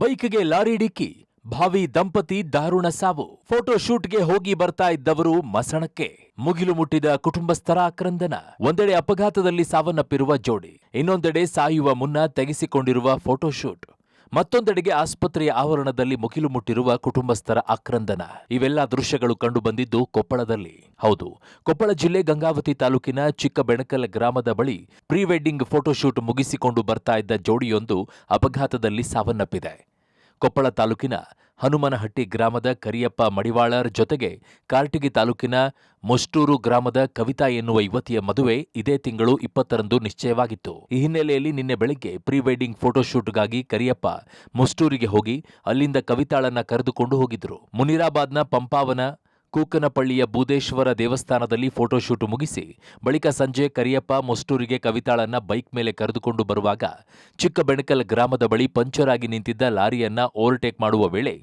ಬೈಕ್ಗೆ lorry ಡಿಕ್ಕಿ, ಭಾವಿ ದಂಪತಿ ದಾರುಣ ಸಾವು. ಫೋಟೋ ಶೂಟ್ಗೆ ಹೋಗಿ ಬರ್ತಾ ಇದ್ದವರು ಮಸಣಕ್ಕೆ, ಮುಗಿಲು ಮುಟ್ಟಿದ ಕುಟುಂಬಸ್ಥರ ಆಕ್ರಂದನ. ಒಂದೆಡೆ ಅಪಘಾತದಲ್ಲಿ ಸಾವನ್ನಪ್ಪಿರುವ ಜೋಡಿ, ಇನ್ನೊಂದೆಡೆ ಸಾಯುವ ಮುನ್ನ ತೆಗೆಸಿಕೊಂಡಿರುವ ಫೋಟೋ ಶೂಟ್, ಮತ್ತೊಂದೆಡೆಗೆ ಆಸ್ಪತ್ರೆಯ ಆವರಣದಲ್ಲಿ ಮುಗಿಲು ಮುಟ್ಟಿರುವ ಕುಟುಂಬಸ್ಥರ ಆಕ್ರಂದನ. ಇವೆಲ್ಲ ದೃಶ್ಯಗಳು ಕಂಡುಬಂದಿದ್ದು ಕೊಪ್ಪಳದಲ್ಲಿ. ಹೌದು, ಕೊಪ್ಪಳ ಜಿಲ್ಲೆ ಗಂಗಾವತಿ ತಾಲೂಕಿನ ಚಿಕ್ಕಬೆಣಕಲ್ ಗ್ರಾಮದ ಬಳಿ ಪ್ರೀ ವೆಡ್ಡಿಂಗ್ ಫೋಟೋಶೂಟ್ ಮುಗಿಸಿಕೊಂಡು ಬರ್ತಾ ಇದ್ದ ಜೋಡಿಯೊಂದು ಅಪಘಾತದಲ್ಲಿ ಸಾವನ್ನಪ್ಪಿದೆ. ಕೊಪ್ಪಳ ತಾಲೂಕಿನ ಹನುಮನಹಟ್ಟಿ ಗ್ರಾಮದ ಕರಿಯಪ್ಪ ಮಡಿವಾಳರ್ ಜೊತೆಗೆ ಕಾರಟಗಿ ತಾಲೂಕಿನ ಮೊಷ್ಟೂರು ಗ್ರಾಮದ ಕವಿತಾ ಎನ್ನುವ ಯುವತಿಯ ಮದುವೆ ಇದೇ ತಿಂಗಳು 20ರಂದು ನಿಶ್ಚಯವಾಗಿತ್ತು. ಈ ಹಿನ್ನೆಲೆಯಲ್ಲಿ ನಿನ್ನೆ ಬೆಳಗ್ಗೆ ಪ್ರೀ ವೆಡ್ಡಿಂಗ್ ಫೋಟೋಶೂಟ್ಗಾಗಿ ಕರಿಯಪ್ಪ ಮೊಷ್ಟೂರಿಗೆ ಹೋಗಿ ಅಲ್ಲಿಂದ ಕವಿತಾಳನ್ನ ಕರೆದುಕೊಂಡು ಹೋಗಿದ್ರು. ಮುನಿರಾಬಾದ್ನ ಪಂಪಾವನ ಕೂಕನಪಳ್ಳಿಯ ಬೂದೇಶ್ವರ ದೇವಸ್ಥಾನದಲ್ಲಿ ಫೋಟೋಶೂಟ್ ಮುಗಿಸಿ ಬಳಿಕ ಸಂಜೆ ಕರಿಯಪ್ಪ ಮೊಷ್ಟೂರಿಗೆ ಕವಿತಾಳನ್ನ ಬೈಕ್ ಮೇಲೆ ಕರೆದುಕೊಂಡು ಬರುವಾಗ ಚಿಕ್ಕಬೆಣಕಲ್ ಗ್ರಾಮದ ಬಳಿ ಪಂಚರ್ ಆಗಿ ನಿಂತಿದ್ದ ಲಾರಿಯನ್ನ ಓವರ್ಟೇಕ್ ಮಾಡುವ ವೇಳೆ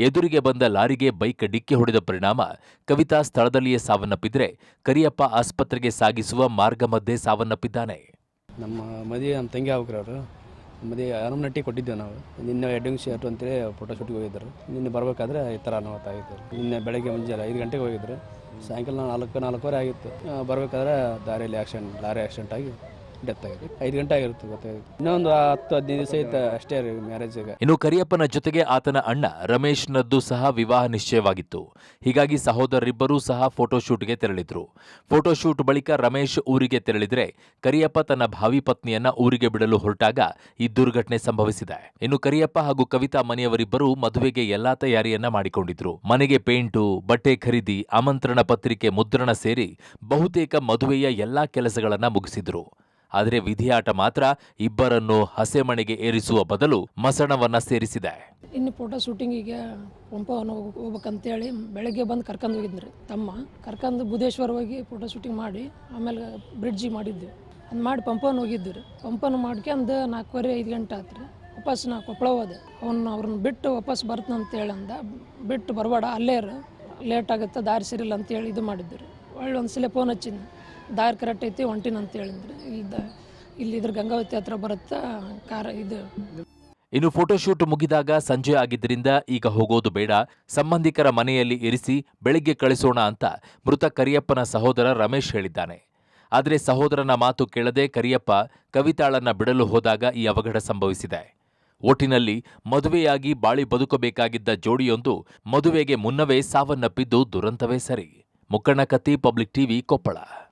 ಎದುರಿಗೆ ಬಂದ ಲಾರಿಗೆ ಬೈಕ್ ಡಿಕ್ಕಿ ಹೊಡೆದ ಪರಿಣಾಮ ಕವಿತಾ ಸ್ಥಳದಲ್ಲಿಯೇ ಸಾವನ್ನಪ್ಪಿದ್ರೆ ಕರಿಯಪ್ಪ ಆಸ್ಪತ್ರೆಗೆ ಸಾಗಿಸುವ ಮಾರ್ಗ ಮಧ್ಯೆ ಸಾವನ್ನಪ್ಪಿದ್ದಾನೆ. ನಮ್ಮ ಮದುವೆ ನಮ್ಮ ತಂಗಿ ಅವರು ಮದುವೆ ಹನುಮನಹಟ್ಟಿ ಕೊಟ್ಟಿದ್ದೇವೆ ನಾವು. ನಿನ್ನೆ ವೆಡ್ಡಿಂಗ್ ಶೂಟ್ ಅಂತೇಳಿ ಫೋಟೋಶೂಟ್ಗೆ ಹೋಗಿದ್ದರು. ನಿನ್ನೆ ಬರಬೇಕಾದ್ರೆ ಈ ಥರ ಅನಾಹುತ ಆಗಿತ್ತು. ನಿನ್ನೆ ಬೆಳಗ್ಗೆ ಮುಂಜಾನೆ 5 ಗಂಟೆಗೆ ಹೋಗಿದ್ರು. ಸಾಯಂಕಾಲ 4:30 ಆಗಿತ್ತು. ಬರಬೇಕಾದ್ರೆ ದಾರಿಯಲ್ಲಿ ಲಾರಿ ಆಕ್ಸಿಡೆಂಟ್ ಆಗಿ ಡೆತ್ ಆಗಿದೆ. 5 ಗಂಟೆ ಆಗಿರುತ್ತೆ ಗೊತ್ತಾಗಿತ್ತು. ಇನ್ನೊಂದು 10-15 ದಿವಸ ಐತೆ ಅಷ್ಟೇ ರೀ ಮ್ಯಾರೇಜಿಗೆ. ಇನ್ನು ಕರಿಯಪ್ಪನ ಜೊತೆಗೆ ಆತನ ಅಣ್ಣ ರಮೇಶ್ನದ್ದು ಸಹ ವಿವಾಹ ನಿಶ್ಚಯವಾಗಿತ್ತು. ಹೀಗಾಗಿ ಸಹೋದರರಿಬ್ಬರೂ ಸಹ ಫೋಟೋಶೂಟ್ಗೆ ತೆರಳಿದ್ರು. ಫೋಟೋಶೂಟ್ ಬಳಿಕ ರಮೇಶ್ ಊರಿಗೆ ತೆರಳಿದ್ರೆ ಕರಿಯಪ್ಪ ತನ್ನ ಭಾವಿ ಪತ್ನಿಯನ್ನ ಊರಿಗೆ ಬಿಡಲು ಹೊರಟಾಗ ಈ ದುರ್ಘಟನೆ ಸಂಭವಿಸಿದೆ. ಇನ್ನು ಕರಿಯಪ್ಪ ಹಾಗೂ ಕವಿತಾ ಮನೆಯವರಿಬ್ಬರು ಮದುವೆಗೆ ಎಲ್ಲಾ ತಯಾರಿಯನ್ನ ಮಾಡಿಕೊಂಡಿದ್ರು. ಮನೆಗೆ ಪೇಂಟು, ಬಟ್ಟೆ ಖರೀದಿ, ಆಮಂತ್ರಣ ಪತ್ರಿಕೆ ಮುದ್ರಣ ಸೇರಿ ಬಹುತೇಕ ಮದುವೆಯ ಎಲ್ಲಾ ಕೆಲಸಗಳನ್ನ ಮುಗಿಸಿದ್ರು. ಆದರೆ ವಿಧಿಯಾಟ ಮಾತ್ರ ಇಬ್ಬರನ್ನು ಹಸೆಮಣೆಗೆ ಏರಿಸುವ ಬದಲು ಮಸಣವನ್ನ ಸೇರಿಸಿದೆ. ಇನ್ನು ಫೋಟೋ ಶೂಟಿಂಗಿಗೆ ಪಂಪವನ ಹೋಗ್ಬೇಕಂತೇಳಿ ಬೆಳಗ್ಗೆ ಬಂದು ಕರ್ಕೊಂಡು ಹೋಗಿದ್ರಿ. ತಮ್ಮ ಕರ್ಕೊಂಡು ಬುಧೇಶ್ವರ ಹೋಗಿ ಫೋಟೋ ಶೂಟಿಂಗ್ ಮಾಡಿ ಆಮೇಲೆ ಬ್ರಿಡ್ಜಿ ಮಾಡಿದ್ವಿ. ಅದು ಮಾಡಿ ಪಂಪವನ ಹೋಗಿದ್ವಿ. ಪಂಪನ ಮಾಡ್ಕೊಂಡು 4:15-5 ಗಂಟೆ ಆತ್ರಿ. ವಾಪಸ್ ನಾ ಕೊಪ್ಪಳ ಹೋದೆ. ಅವ್ರನ್ನ ಬಿಟ್ಟು ವಾಪಸ್ ಬರ್ತಂತೇಳಿ ಅಂದ. ಬಿಟ್ಟು ಬರಬೇಡ, ಅಲ್ಲೇ ಲೇಟ್ ಆಗುತ್ತೆ, ದಾರಿ ಸರಿಯಿಲ್ಲ ಅಂತೇಳಿ ಇದು ಮಾಡಿದ್ವಿ. ಒಳ್ಳೆ ಒಂದ್ಸಲ ಫೋನ್ ಹಚ್ಚಿದ್ದೆ, ದಾರಿ ಕರೆಕ್ಟ್ ಐತಿ ಹೊಂಟಿನ ಅಂತ ಹೇಳಿದ್ರೆ. ಇಲ್ಲಿ ಇದ್ರ ಗಂಗಾವತಿ ಹತ್ರ ಬರುತ್ತಾ ಕಾರ ಇದು. ಇನ್ನು ಫೋಟೋಶೂಟ್ ಮುಗಿದಾಗ ಸಂಜೆ ಆಗಿದ್ದರಿಂದ ಈಗ ಹೋಗೋದು ಬೇಡ, ಸಂಬಂಧಿಕರ ಮನೆಯಲ್ಲಿ ಇರಿಸಿ ಬೆಳಿಗ್ಗೆ ಕಳಿಸೋಣ ಅಂತ ಮೃತ ಕರಿಯಪ್ಪನ ಸಹೋದರ ರಮೇಶ್ ಹೇಳಿದ್ದಾನೆ. ಆದರೆ ಸಹೋದರನ ಮಾತು ಕೇಳದೆ ಕರಿಯಪ್ಪ ಕವಿತಾಳನ್ನ ಬಿಡಲು ಹೋದಾಗ ಈ ಅವಘಡ ಸಂಭವಿಸಿದೆ. ಒಟ್ಟಿನಲ್ಲಿ ಮದುವೆಯಾಗಿ ಬಾಳಿ ಬದುಕಬೇಕಾಗಿದ್ದ ಜೋಡಿಯೊಂದು ಮದುವೆಗೆ ಮುನ್ನವೇ ಸಾವನ್ನಪ್ಪಿದ್ದು ದುರಂತವೇ ಸರಿ. ಮುಕ್ಕಣ್ಣ ಕತ್ತಿ, ಪಬ್ಲಿಕ್ ಟಿವಿ, ಕೊಪ್ಪಳ.